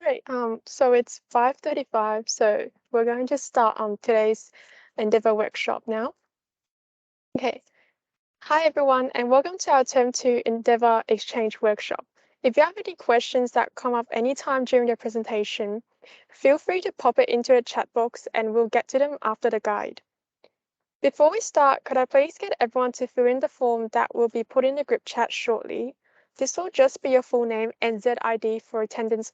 Great. So it's 5:35, so we're going to start on today's Endeavour Workshop now. Okay. Hi, everyone, and welcome to our Term 2 Endeavour Exchange Workshop. If you have any questions that come up anytime during the presentation, feel free to pop it into the chat box and we'll get to them after the guide. Before we start, could I please get everyone to fill in the form that will be put in the group chat shortly? This will just be your full name and ZID for attendance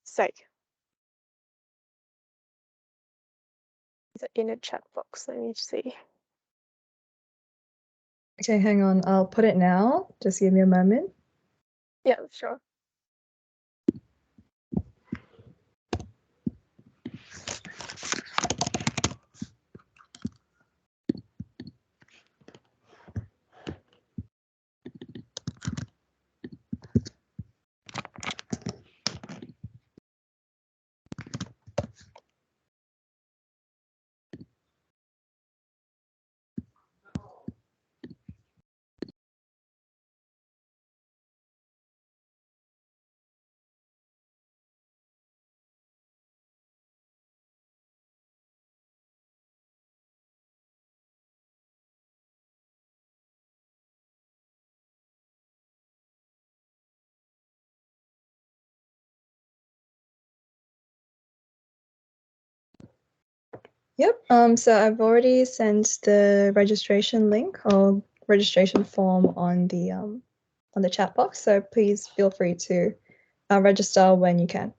sake. In a chat box. Let me see. Okay, hang on. I'll put it now. Just give me a moment. Yeah, sure. Yep. So I've already sent the registration link or registration form on the chat box. So please feel free to register when you can.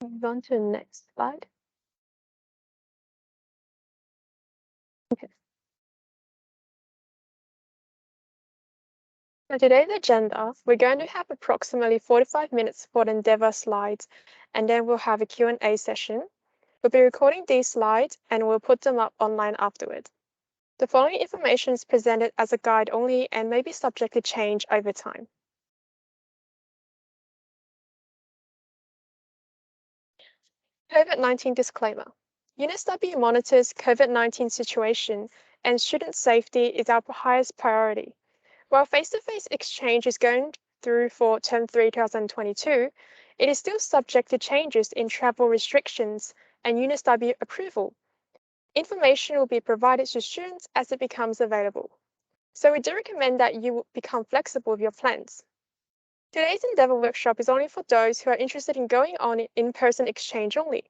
Move on to the next slide. Okay. So today's agenda, we're going to have approximately 45 minutes for the Endeavour slides, and then we'll have a Q&A session. We'll be recording these slides and we'll put them up online afterward. The following information is presented as a guide only and may be subject to change over time. COVID-19 disclaimer. UNSW monitors COVID-19 situation and student safety is our highest priority. While face-to-face exchange is going through for Term 3 2022, it is still subject to changes in travel restrictions and UNSW approval. Information will be provided to students as it becomes available. So we do recommend that you become flexible with your plans. Today's Endeavour Workshop is only for those who are interested in going on in-person exchange only.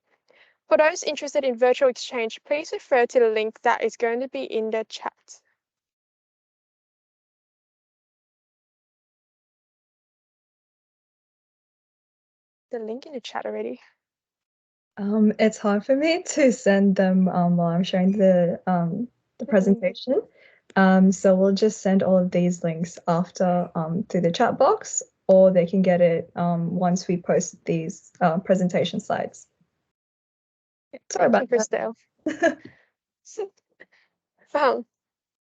For those interested in virtual exchange, please refer to the link that is going to be in the chat. The link in the chat already. It's hard for me to send them while I'm showing the presentation. So we'll just send all of these links after through the chat box, or they can get it once we post these presentation slides. Sorry about that.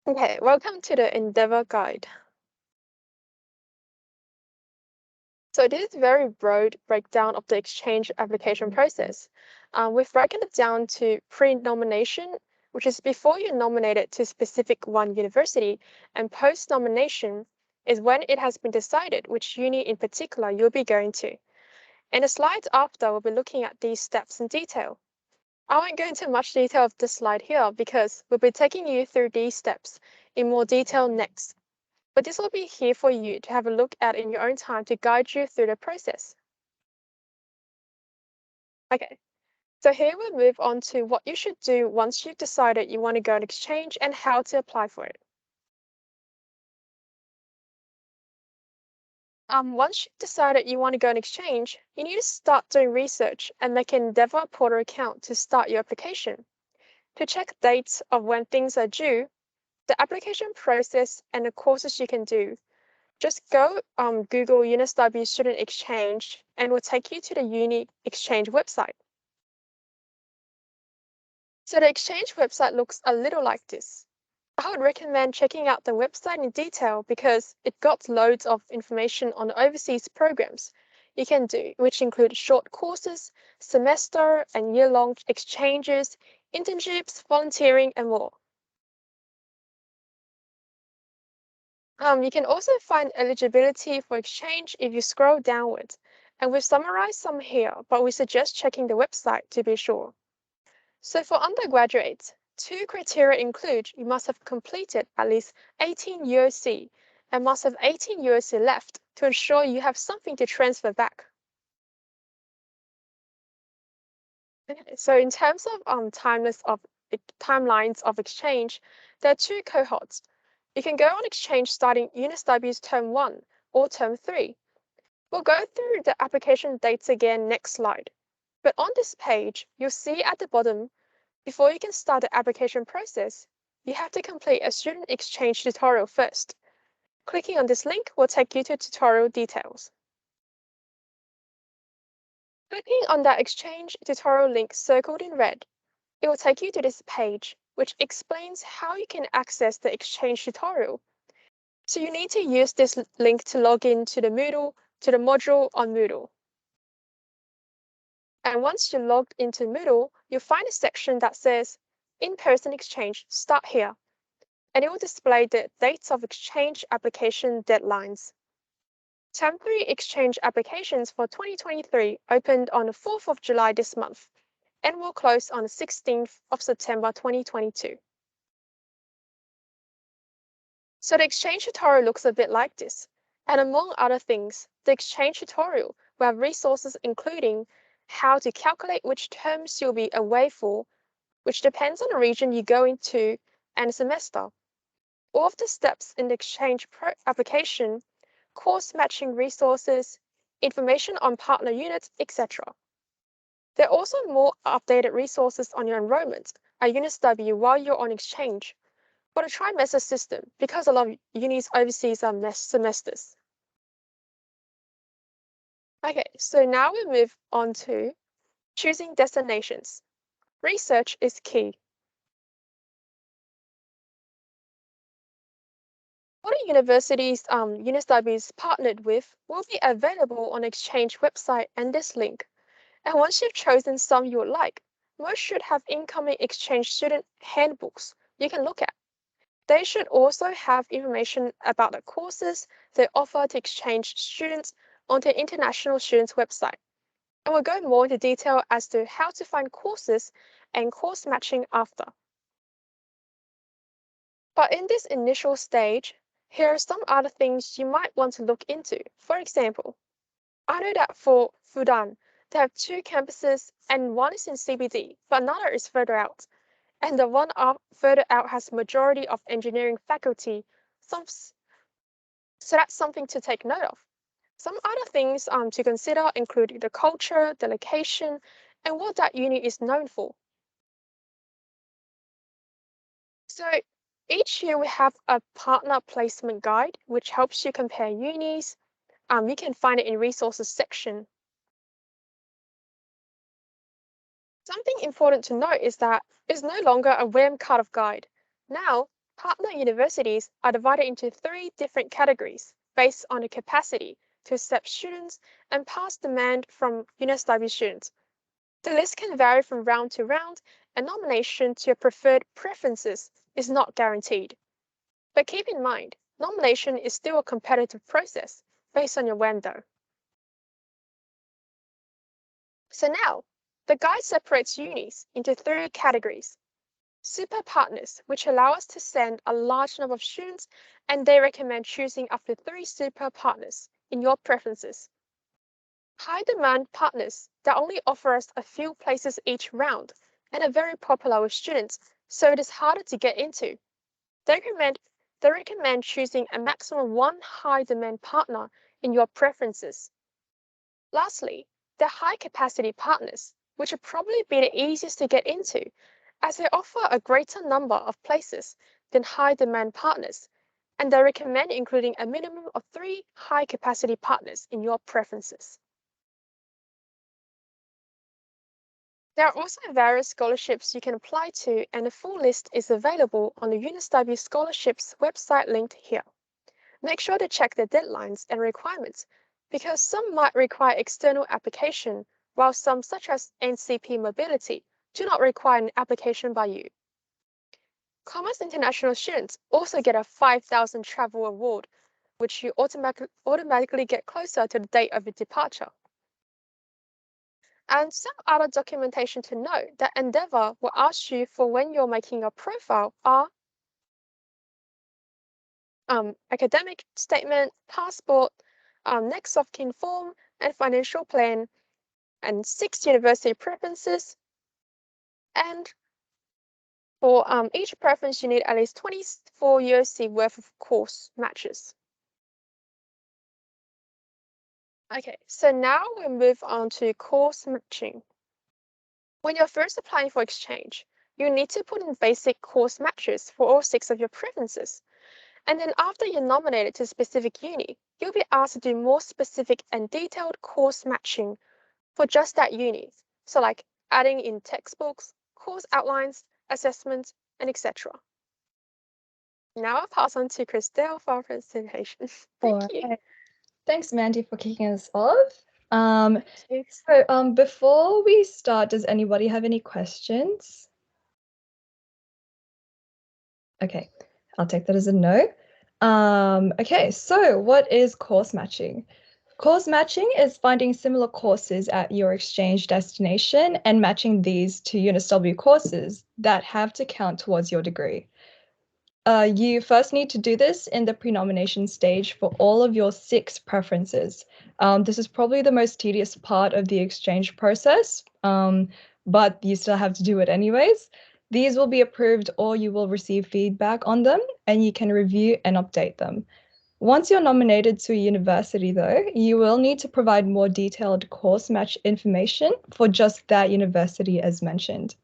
Okay, welcome to the Endeavour Guide. So this is a very broad breakdown of the exchange application process. We've broken it down to pre-nomination, which is before you're nominated to a specific one university, and post-nomination is when it has been decided which uni in particular you'll be going to. In the slides after, we'll be looking at these steps in detail. I won't go into much detail of this slide here because we'll be taking you through these steps in more detail next. But this will be here for you to have a look at in your own time to guide you through the process. Okay, so here we'll move on to what you should do once you've decided you want to go on exchange and how to apply for it. Once you've decided you want to go on exchange, you need to start doing research and make an Endeavour Portal account to start your application. To check dates of when things are due, the application process and the courses you can do, just go Google UNSW Student Exchange and it will take you to the Uni Exchange website. So the Exchange website looks a little like this. I would recommend checking out the website in detail because it got loads of information on the overseas programs you can do, which include short courses, semester and year-long exchanges, internships, volunteering, and more. You can also find eligibility for exchange if you scroll downwards, and we've summarized some here, but we suggest checking the website to be sure. So for undergraduates, two criteria include you must have completed at least 18 UOC and must have 18 UOC left to ensure you have something to transfer back. So in terms of timelines of exchange, there are two cohorts. You can go on exchange starting UNSW's Term 1 or Term 3. We'll go through the application dates again next slide. But on this page, you'll see at the bottom, before you can start the application process, you have to complete a student exchange tutorial first. Clicking on this link will take you to tutorial details. Clicking on that exchange tutorial link circled in red, it will take you to this page, which explains how you can access the exchange tutorial. So you need to use this link to log in to the module on Moodle. And once you're logged into Moodle, you'll find a section that says In-person exchange, start here. And it will display the dates of exchange application deadlines. Term 3 exchange applications for 2023 opened on the 4th of July this month and will close on the 16th of September 2022. So the exchange tutorial looks a bit like this. And among other things, the exchange tutorial will have resources including how to calculate which terms you'll be away for, which depends on the region you go into and semester. All of the steps in the exchange application, course matching resources, information on partner units, etc. There are also more updated resources on your enrollment at UNSW while you're on exchange for the trimester system because a lot of unis overseas are semesters. Okay, so now we move on to choosing destinations. Research is key. What the universities UNSW is partnered with will be available on Exchange website and this link. And once you've chosen some you would like, most should have incoming Exchange student handbooks you can look at. They should also have information about the courses they offer to Exchange students on the international students website. And we'll go more into detail as to how to find courses and course matching after. But in this initial stage, here are some other things you might want to look into. For example, I know that for Fudan, they have two campuses and one is in CBD, but another is further out. And the one further out has majority of engineering faculty. So that's something to take note of. Some other things to consider include the culture, the location, and what that uni is known for. So each year we have a partner placement guide, which helps you compare unis. You can find it in resources section. Something important to note is that it's no longer a WAM cut-off guide. Now, partner universities are divided into 3 different categories based on the capacity to accept students and past demand from UNSW students. The list can vary from round to round, and nomination to your preferred preferences is not guaranteed. But keep in mind, nomination is still a competitive process based on your WAM though. So now, the guide separates unis into 3 categories. Super partners, which allow us to send a large number of students, and they recommend choosing up to 3 super partners in your preferences. High demand partners that only offer us a few places each round and are very popular with students, so it is harder to get into. They recommend choosing a maximum 1 high demand partner in your preferences. Lastly, the high capacity partners, which will probably be the easiest to get into, as they offer a greater number of places than high demand partners, and they recommend including a minimum of 3 high capacity partners in your preferences. There are also various scholarships you can apply to, and a full list is available on the UNSW Scholarships website linked here. Make sure to check the deadlines and requirements, because some might require external application, while some, such as NCP Mobility, do not require an application by you. Commerce International students also get a 5,000 travel award, which you automatically get closer to the date of your departure. And some other documentation to note that Endeavour will ask you for when you're making a profile are academic statement, passport, next of kin form, and financial plan, and 6 university preferences. And for each preference, you need at least 24 USD worth of course matches. Okay, so now we move on to course matching. When you're first applying for exchange, you need to put in basic course matches for all 6 of your preferences. And then after you're nominated to a specific uni, you'll be asked to do more specific and detailed course matching for just that uni. So like adding in textbooks, course outlines, assessments, and etc. Now I'll pass on to Christelle for our presentation. Thank you. Alright. Thanks, Mandy, for kicking us off. Before we start, does anybody have any questions? Okay, I'll take that as a no. Okay, so what is course matching? Course matching is finding similar courses at your exchange destination and matching these to UNSW courses that have to count towards your degree. You first need to do this in the pre-nomination stage for all of your 6 preferences. This is probably the most tedious part of the exchange process, but you still have to do it anyways. These will be approved or you will receive feedback on them and you can review and update them. Once you're nominated to a university, though, you will need to provide more detailed course match information for just that university as mentioned.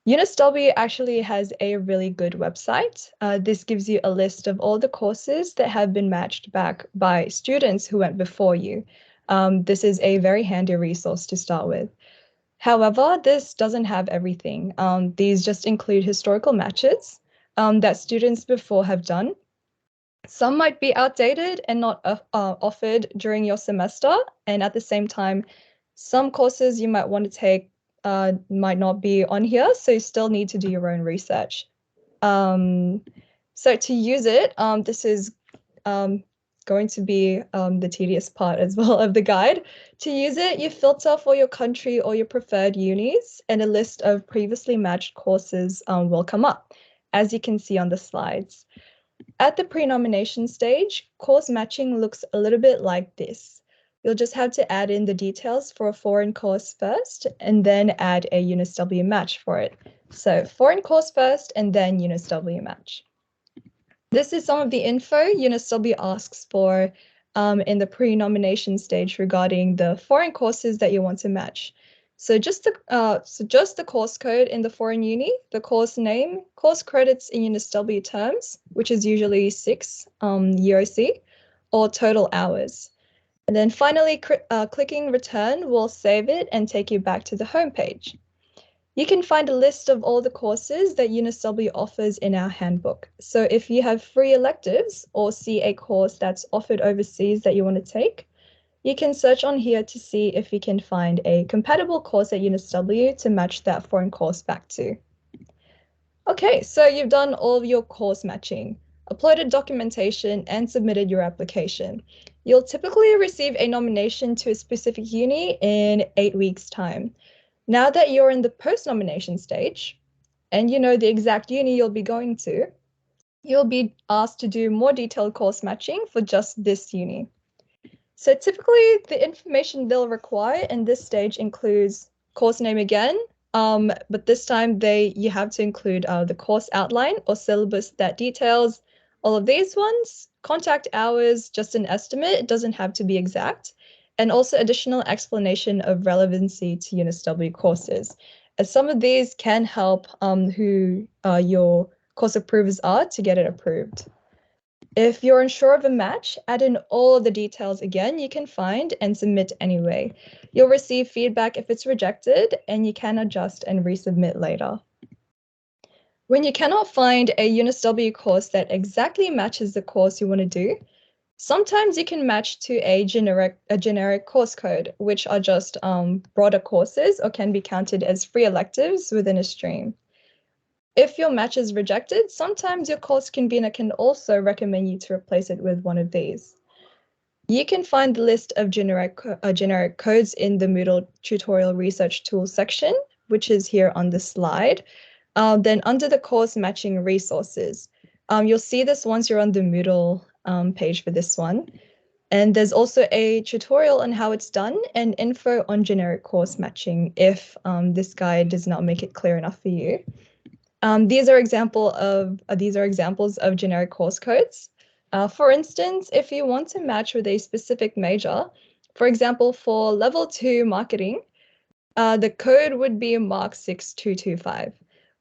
UNSW actually has a really good website. This gives you a list of all the courses that have been matched back by students who went before you. This is a very handy resource to start with. However, this doesn't have everything. These just include historical matches that students before have done. Some might be outdated and not offered during your semester, and at the same time, some courses you might want to take might not be on here, so you still need to do your own research. So to use it, this is going to be the tedious part as well of the guide. To use it, you filter for your country or your preferred unis, and a list of previously matched courses will come up, as you can see on the slides. At the pre-nomination stage, course matching looks a little bit like this. You'll just have to add in the details for a foreign course first, and then add a UNSW match for it. So foreign course first, and then UNSW match. This is some of the info UNSW asks for in the pre-nomination stage regarding the foreign courses that you want to match. So just the course code in the foreign uni, the course name, course credits in UNSW terms, which is usually 6 UOC, or total hours. And then finally, clicking return will save it and take you back to the home page. You can find a list of all the courses that UNSW offers in our handbook. So if you have free electives or see a course that's offered overseas that you want to take, you can search on here to see if you can find a compatible course at UNSW to match that foreign course back to. Okay, so you've done all of your course matching, uploaded documentation, and submitted your application. You'll typically receive a nomination to a specific uni in 8 weeks' time. Now that you're in the post-nomination stage, and you know the exact uni you'll be going to, you'll be asked to do more detailed course matching for just this uni. So typically the information they'll require in this stage includes course name again, but this time you have to include the course outline or syllabus that details all of these ones, contact hours, just an estimate, it doesn't have to be exact, and also additional explanation of relevancy to UNSW courses, as some of these can help who your course approvers are to get it approved. If you're unsure of a match, add in all of the details again you can find and submit anyway. You'll receive feedback if it's rejected, and you can adjust and resubmit later. When you cannot find a UNSW course that exactly matches the course you want to do, sometimes you can match to a generic course code, which are just broader courses or can be counted as free electives within a stream. if your match is rejected, sometimes your course convener can also recommend you to replace it with one of these. You can find the list of generic codes in the Moodle tutorial research tools section, which is here on the slide. Then under the course matching resources, you'll see this once you're on the Moodle page for this one. And there's also a tutorial on how it's done and info on generic course matching if this guide does not make it clear enough for you. These are examples of generic course codes. For instance, if you want to match with a specific major, for example, for level 2 marketing, the code would be Mark 6225.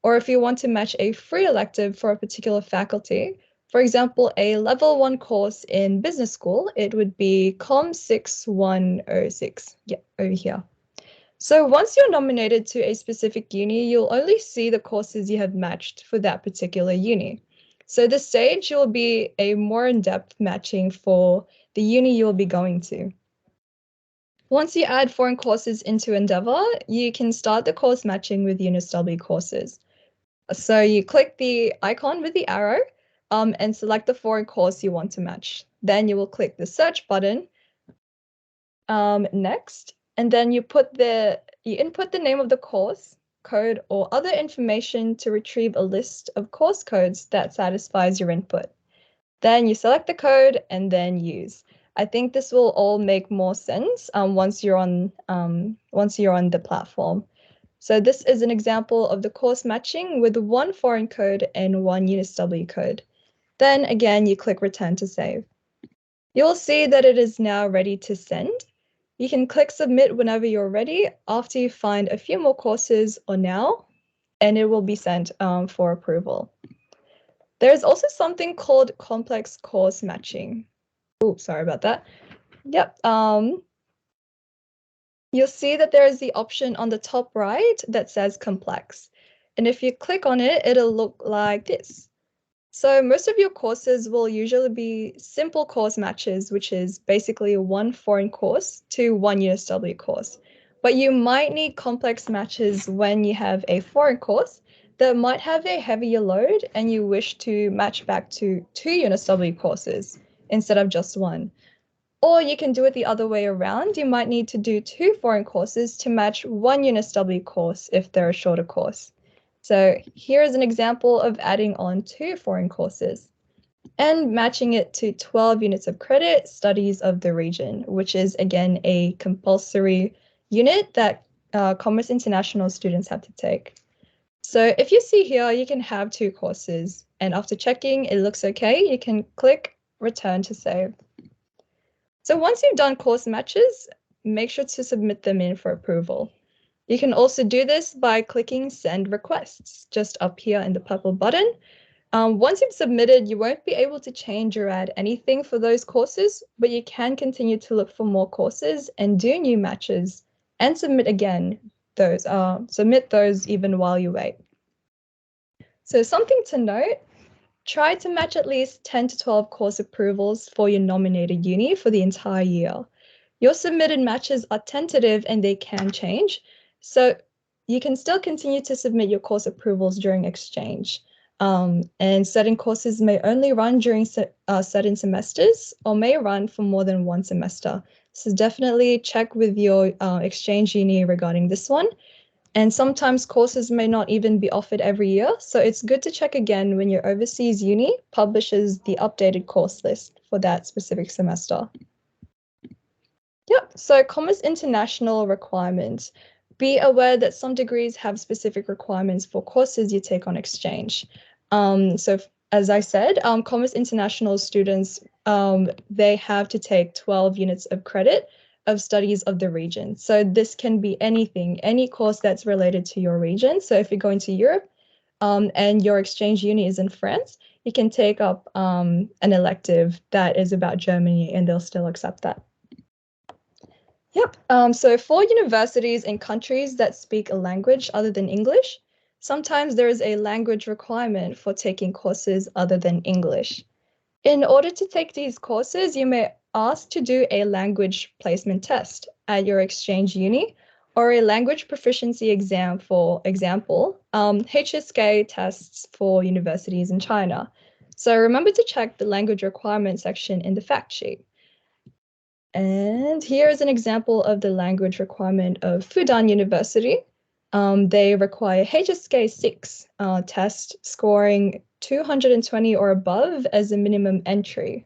Or if you want to match a free elective for a particular faculty, for example, a level 1 course in business school, it would be COM 6106. Yeah, over here. So once you're nominated to a specific uni, you'll only see the courses you have matched for that particular uni. So this stage will be a more in-depth matching for the uni you'll be going to. Once you add foreign courses into Endeavour, you can start the course matching with UNSW courses. So you click the icon with the arrow and select the foreign course you want to match. Then you will click the search button next, and then you input the name of the course, code, or other information to retrieve a list of course codes that satisfies your input. Then you select the code and then use. I think this will all make more sense once you're on the platform. So this is an example of the course matching with one foreign code and one UNSW code. Then again, you click return to save. You'll see that it is now ready to send. You can click submit whenever you're ready after you find a few more courses or now, and it will be sent for approval. There's also something called complex course matching. Oh, sorry about that. Yep. You'll see that there is the option on the top right that says complex. And if you click on it, it'll look like this. So most of your courses will usually be simple course matches, which is basically one foreign course to one UNSW course. But you might need complex matches when you have a foreign course that might have a heavier load and you wish to match back to two UNSW courses instead of just one. Or you can do it the other way around. You might need to do two foreign courses to match one UNSW course if they're a shorter course. So here is an example of adding on two foreign courses and matching it to 12 units of credit studies of the region, which is again a compulsory unit that Commerce International students have to take. So if you see here, you can have two courses, and after checking it looks okay, you can click return to save. So once you've done course matches, make sure to submit them in for approval. You can also do this by clicking send requests just up here in the purple button. Once you've submitted, you won't be able to change or add anything for those courses, but you can continue to look for more courses and do new matches and submit those even while you wait. So something to note, try to match at least 10 to 12 course approvals for your nominated uni for the entire year. Your submitted matches are tentative and they can change, so you can still continue to submit your course approvals during exchange. And certain courses may only run during certain semesters or may run for more than one semester. So definitely check with your exchange uni regarding this one. And sometimes courses may not even be offered every year, so it's good to check again when your overseas uni publishes the updated course list for that specific semester. Yep, so Commerce International requirements. Be aware that some degrees have specific requirements for courses you take on exchange. As I said, Commerce International students, they have to take 12 units of credit of studies of the region. So this can be anything, any course that's related to your region. So if you're going to Europe and your exchange uni is in France, you can take up an elective that is about Germany and they'll still accept that. Yep. So for universities in countries that speak a language other than English, sometimes there is a language requirement for taking courses other than English. In order to take these courses, you may ask to do a language placement test at your exchange uni, or a language proficiency exam, for example, HSK tests for universities in China. So remember to check the language requirement section in the fact sheet. And here is an example of the language requirement of Fudan University. They require HSK 6 test scoring 220 or above as a minimum entry.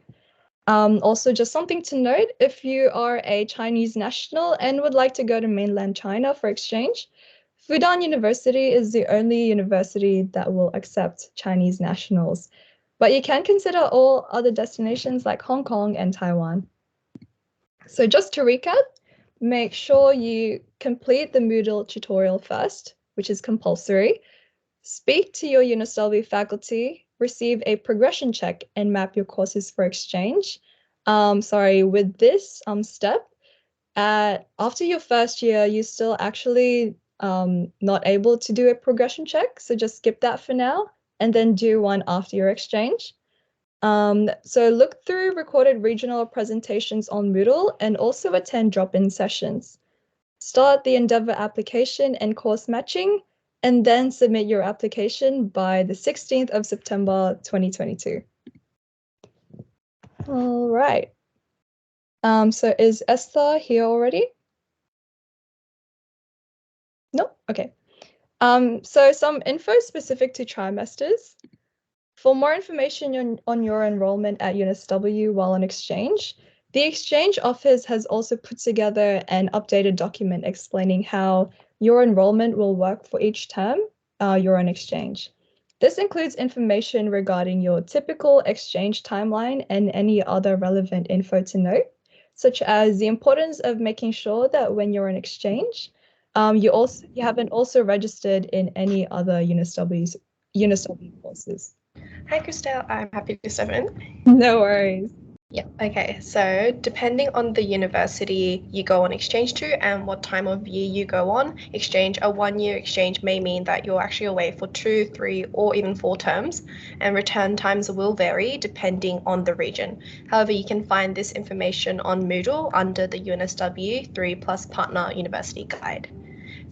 Also, just something to note, if you are a Chinese national and would like to go to mainland China for exchange, Fudan University is the only university that will accept Chinese nationals. But you can consider all other destinations like Hong Kong and Taiwan. So just to recap, make sure you complete the Moodle tutorial first, which is compulsory. Speak to your UNSW faculty, receive a progression check, and map your courses for exchange. With this step, after your first year, you're still actually not able to do a progression check, so just skip that for now, and then do one after your exchange. So look through recorded regional presentations on Moodle and also attend drop-in sessions. Start the Endeavour application and course matching, and then submit your application by the 16th of September 2022. All right. So is Esther here already? No? Okay. So some info specific to trimesters. For more information on your enrollment at UNSW while on exchange, the Exchange Office has also put together an updated document explaining how your enrollment will work for each term you're on exchange. This includes information regarding your typical exchange timeline and any other relevant info to note, such as the importance of making sure that when you're on exchange, you haven't also registered in any other UNSW courses. Hi, Christelle. I'm happy to step in. No worries. Yeah, okay. So depending on the university you go on exchange to and what time of year you go on exchange, a 1-year exchange may mean that you're actually away for 2, 3, or even 4 terms, and return times will vary depending on the region. However, you can find this information on Moodle under the UNSW 3+ Partner University Guide.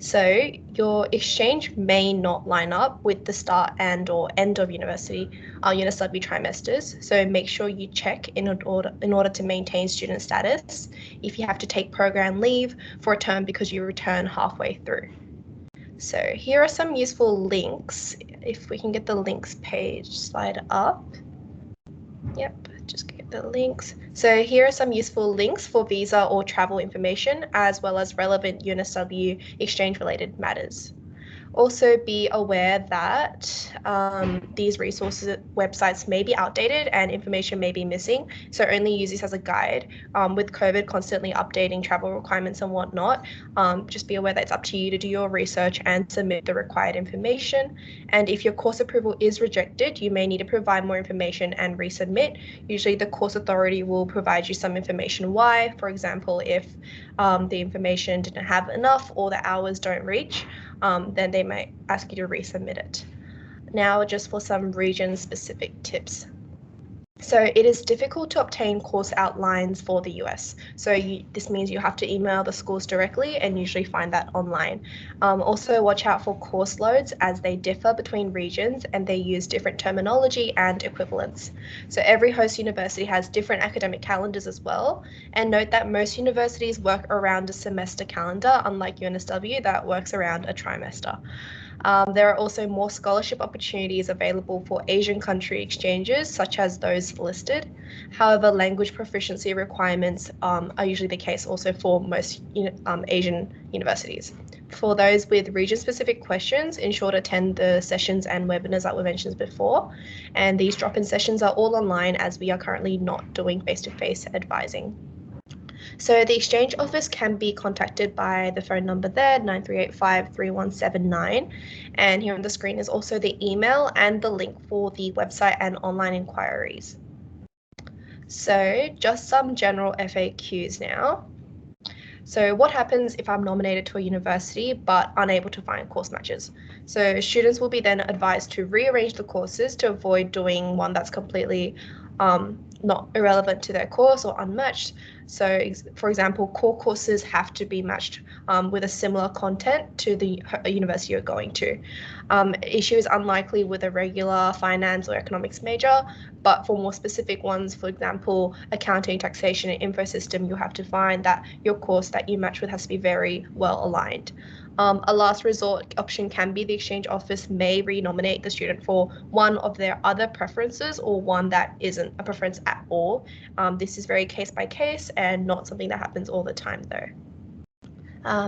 So your exchange may not line up with the start and or end of UNSW trimesters. So make sure you check in order to maintain student status if you have to take program leave for a term because you return halfway through. So here are some useful links. If we can get the links page slide up. Yep, just get the links. So here are some useful links for visa or travel information, as well as relevant UNSW exchange-related matters. Also be aware that these resources websites may be outdated and information may be missing, so only use this as a guide. With COVID constantly updating travel requirements and whatnot, just be aware that it's up to you to do your research and submit the required information. And if your course approval is rejected, you may need to provide more information and resubmit. Usually the course authority will provide you some information why. For example, if the information didn't have enough or the hours don't reach, then they might ask you to resubmit it. Now, just for some region-specific tips. So it is difficult to obtain course outlines for the US. So this means you have to email the schools directly and usually find that online. Also watch out for course loads as they differ between regions and they use different terminology and equivalents. So every host university has different academic calendars as well. And note that most universities work around a semester calendar, unlike UNSW that works around a trimester. There are also more scholarship opportunities available for Asian country exchanges, such as those listed. However, language proficiency requirements are usually the case also for most Asian universities. For those with region-specific questions, ensure to attend the sessions and webinars that were mentioned before. And these drop-in sessions are all online as we are currently not doing face-to-face advising. So the Exchange Office can be contacted by the phone number there, 9385-3179. And here on the screen is also the email and the link for the website and online inquiries. So just some general FAQs now. So what happens if I'm nominated to a university but unable to find course matches? So students will be then advised to rearrange the courses to avoid doing one that's completely not irrelevant to their course or unmatched. So, for example, core courses have to be matched with a similar content to the university you're going to. Issue is unlikely with a regular finance or economics major, but for more specific ones, for example, accounting, taxation, and info system, you'll have to find that your course that you match with has to be very well aligned. A last resort option can be the exchange office may renominate the student for one of their other preferences or one that isn't a preference at all. This is very case by case and not something that happens all the time though.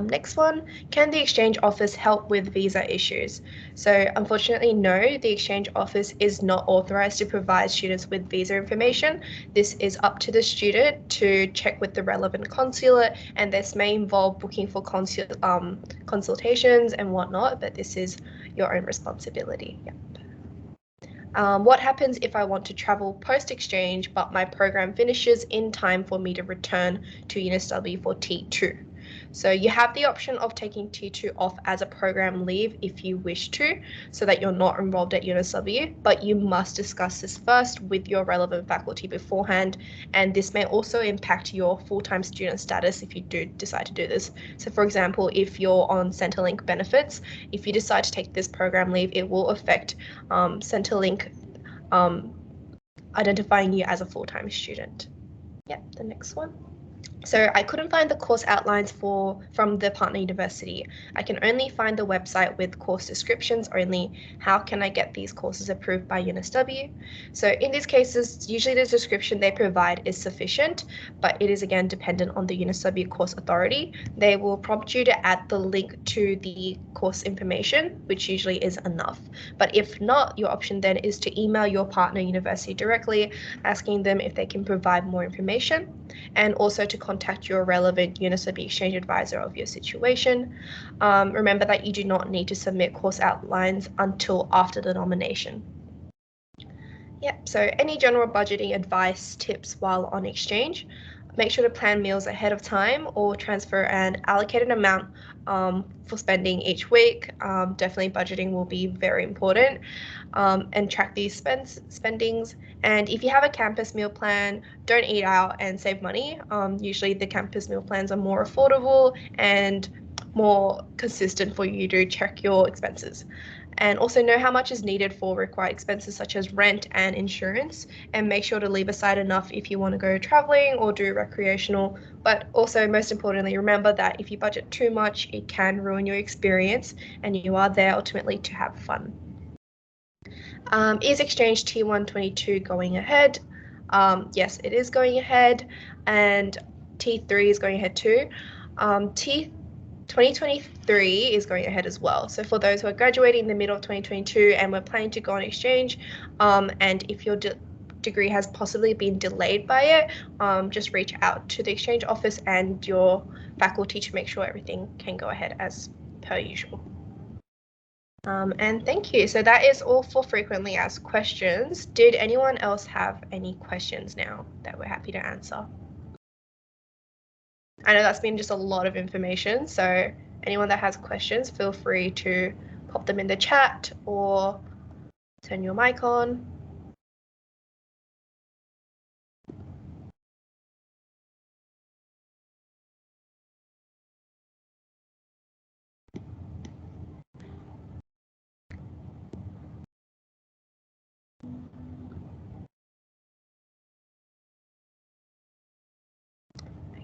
Next one, can the exchange office help with visa issues? So unfortunately, no, the exchange office is not authorized to provide students with visa information. This is up to the student to check with the relevant consulate, and this may involve booking for consultations and whatnot, but this is your own responsibility. Yeah. What happens if I want to travel post-exchange, but my program finishes in time for me to return to UNSW for T2? So you have the option of taking T2 off as a program leave if you wish to, so that you're not enrolled at UNSW, but you must discuss this first with your relevant faculty beforehand, and this may also impact your full-time student status if you do decide to do this. So for example, if you're on Centrelink benefits, if you decide to take this program leave, it will affect Centrelink identifying you as a full-time student. Yeah, the next one. So I couldn't find the course outlines from the partner university. I can only find the website with course descriptions only. How can I get these courses approved by UNSW? So in these cases, usually the description they provide is sufficient, but it is again dependent on the UNSW course authority. They will prompt you to add the link to the course information, which usually is enough. But if not, your option then is to email your partner university directly, asking them if they can provide more information, and also to contact your relevant UNSW exchange advisor of your situation. Remember that you do not need to submit course outlines until after the nomination. Yep, so any general budgeting advice, tips while on exchange? Make sure to plan meals ahead of time or transfer an allocated amount for spending each week. Definitely budgeting will be very important, and track these spendings. And if you have a campus meal plan, don't eat out and save money. Usually the campus meal plans are more affordable and more consistent for you to check your expenses. And also know how much is needed for required expenses such as rent and insurance, and make sure to leave aside enough if you want to go traveling or do recreational. But also, most importantly, remember that if you budget too much, it can ruin your experience, and you are there ultimately to have fun. Is Exchange T122 going ahead? Yes, it is going ahead, and T3 is going ahead too. T2023 is going ahead as well. So for those who are graduating in the middle of 2022 and we're planning to go on exchange, and if your degree has possibly been delayed by it, just reach out to the exchange office and your faculty to make sure everything can go ahead as per usual. And thank you. So that is all for frequently asked questions. Did anyone else have any questions now that we're happy to answer? I know that's been just a lot of information, so anyone that has questions, feel free to pop them in the chat or turn your mic on.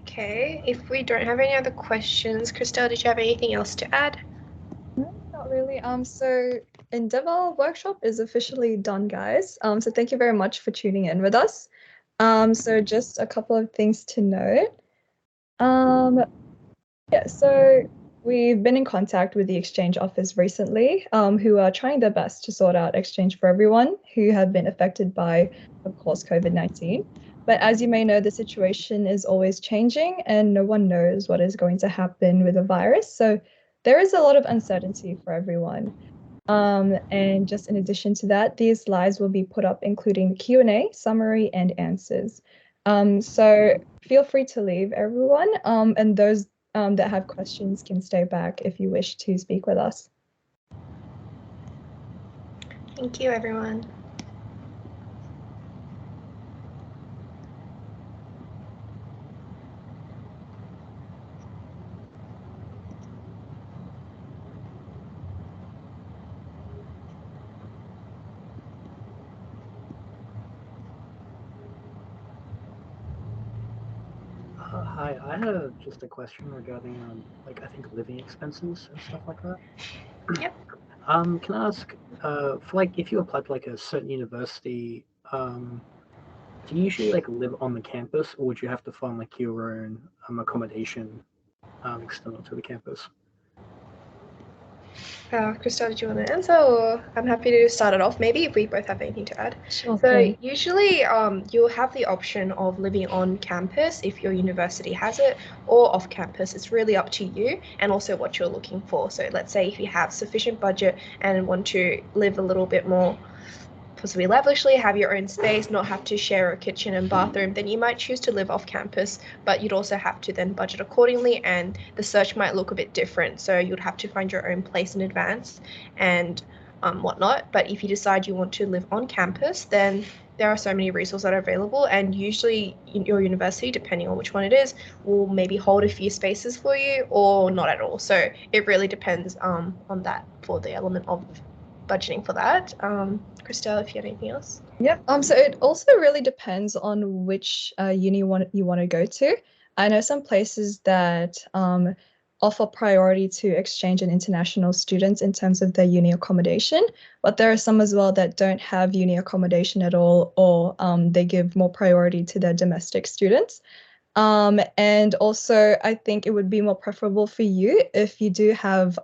Okay, if we don't have any other questions, Christelle, did you have anything else to add? No, not really. So Endeavour Workshop is officially done, guys. So thank you very much for tuning in with us. So just a couple of things to note. Yeah, so we've been in contact with the exchange office recently, who are trying their best to sort out exchange for everyone who have been affected by, of course, COVID-19. But as you may know, the situation is always changing and no one knows what is going to happen with the virus. So there is a lot of uncertainty for everyone. And just in addition to that, these slides will be put up, including Q&A, summary, and answers. So feel free to leave, everyone. And those that have questions can stay back if you wish to speak with us. Thank you, everyone. Hi, I had just a question regarding like I think living expenses and stuff like that. Yep. Can I ask, for like if you apply to like a certain university, do you usually like live on the campus, or would you have to find like your own accommodation external to the campus? Christelle, did you want to answer, or I'm happy to start it off, maybe, if we both have anything to add. Sure So thing. usually you'll have the option of living on campus if your university has it, or off campus. It's really up to you and also what you're looking for. So let's say if you have sufficient budget and want to live a little bit more possibly lavishly, have your own space, not have to share a kitchen and bathroom, then you might choose to live off campus, but you'd also have to then budget accordingly, and the search might look a bit different. So you'd have to find your own place in advance and whatnot. But if you decide you want to live on campus, then there are so many resources that are available, and usually your university, depending on which one it is, will maybe hold a few spaces for you or not at all. So it really depends on that for the element of budgeting for that. Christelle, if you had anything else. Yep. So it also really depends on which uni you want to go to. I know some places that offer priority to exchange and international students in terms of their uni accommodation, but there are some as well that don't have uni accommodation at all, or they give more priority to their domestic students. And also, I think it would be more preferable for you if you do have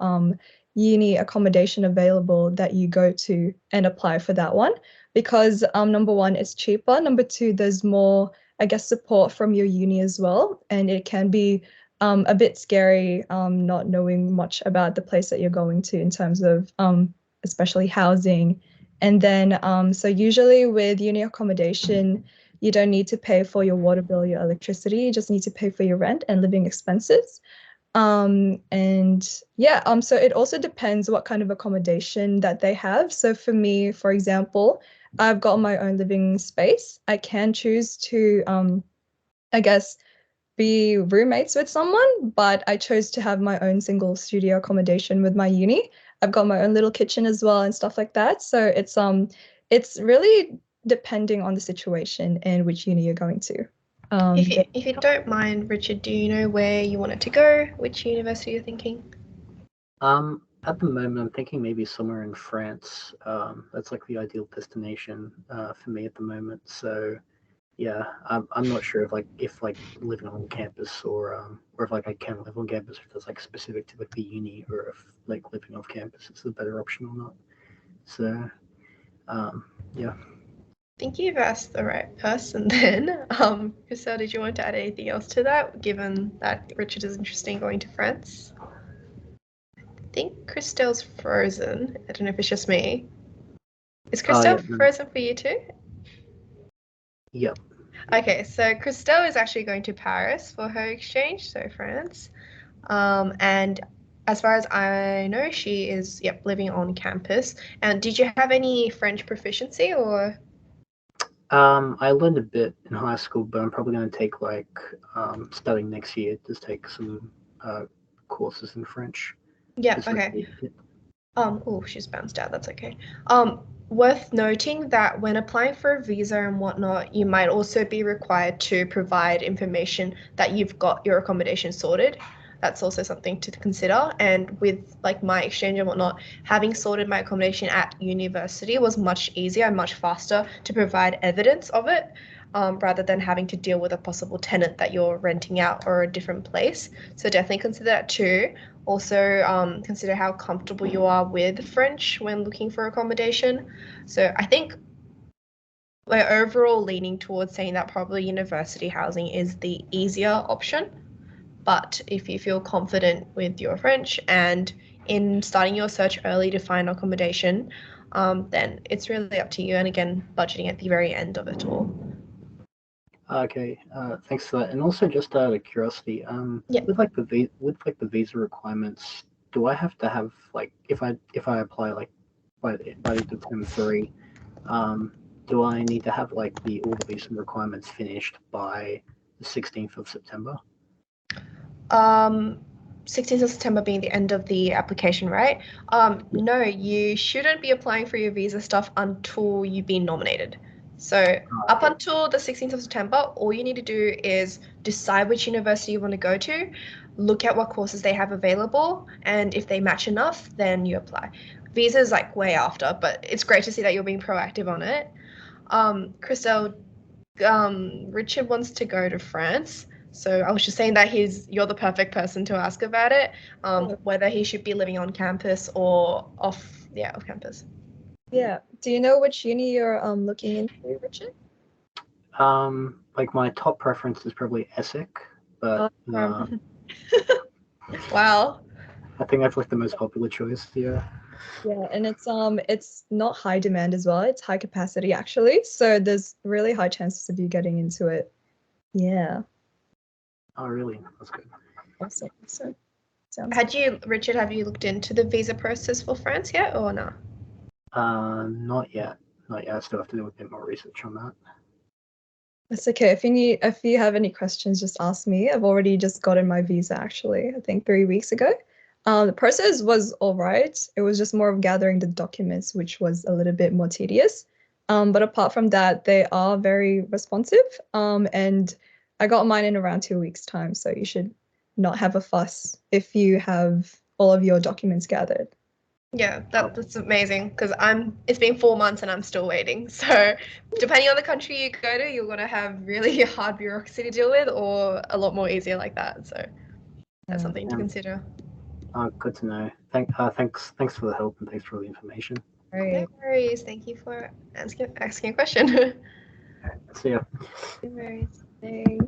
uni accommodation available that you go to and apply for that one, because number one, it's cheaper. Number two, there's more, I guess, support from your uni as well, and it can be a bit scary not knowing much about the place that you're going to in terms of especially housing. And then, so usually with uni accommodation, you don't need to pay for your water bill, your electricity. You just need to pay for your rent and living expenses. And yeah, so it also depends what kind of accommodation that they have. So for me, for example, I've got my own living space. I can choose to, I guess, be roommates with someone, but I chose to have my own single studio accommodation with my uni. I've got my own little kitchen as well and stuff like that. So it's really depending on the situation and which uni you're going to. If you don't mind, Richard, do you know where you wanted to go? Which university you're thinking? At the moment, I'm thinking maybe somewhere in France. That's like the ideal destination for me at the moment. So yeah, I'm not sure if living on campus or if like I can live on campus, if that's like specific to like the uni, or if like living off campus is the better option or not. So yeah. I think you've asked the right person then. Chriselle, did you want to add anything else to that, given that Richard is interested in going to France? I think Christelle's frozen. I don't know if it's just me. Is Christelle frozen for you too? Yep. Okay, so Christelle is actually going to Paris for her exchange, so France. And as far as I know, she is living on campus. And did you have any French proficiency or? I learned a bit in high school, but I'm probably going to take starting next year, just take some courses in French. Yeah. Okay. Oh, she's bounced out. That's okay. Worth noting that when applying for a visa and whatnot, you might also be required to provide information that you've got your accommodation sorted. That's also something to consider. And with like my exchange and whatnot, having sorted my accommodation at university was much easier and much faster to provide evidence of it, rather than having to deal with a possible tenant that you're renting out or a different place. So definitely consider that too. Also, consider how comfortable you are with French when looking for accommodation. So I think we're overall leaning towards saying that probably university housing is the easier option. But if you feel confident with your French and in starting your search early to find accommodation, then it's really up to you. And again, budgeting at the very end of it all. Okay, thanks for that. And also, just out of curiosity, with the visa requirements, do I have to have if I apply by the end of term 3, do I need to have all the visa requirements finished by the 16th of September? 16th of September being the end of the application, right? No, you shouldn't be applying for your visa stuff until you've been nominated. So up until the 16th of September, all you need to do is decide which university you want to go to, look at what courses they have available, and if they match enough, then you apply. Visa is like way after, but it's great to see that you're being proactive on it. Christelle, Richard wants to go to France. So I was just saying that you're the perfect person to ask about it, whether he should be living on campus or off campus. Yeah. Do you know which uni you're looking into, Richard? Like my top preference is probably Essex, but Wow. I think that's like the most popular choice. Yeah. Yeah, and it's not high demand as well. It's high capacity actually, so there's really high chances of you getting into it. Yeah. Oh, really? That's good. Awesome. So, Richard, have you looked into the visa process for France yet, or no? Not yet. Not yet. I still have to do a bit more research on that. That's okay. If you have any questions, just ask me. I've already just gotten my visa actually, I think 3 weeks ago. The process was all right. It was just more of gathering the documents, which was a little bit more tedious. But apart from that, they are very responsive. And I got mine in around 2 weeks' time, so you should not have a fuss if you have all of your documents gathered. Yeah, that's amazing because it's been 4 months and I'm still waiting. So depending on the country you go to, you're gonna have really hard bureaucracy to deal with or a lot more easier like that. So that's something to consider. Good to know. Thanks for the help and thanks for all the information. Right. No worries. Thank you for asking a question. See ya. No worries. Thanks.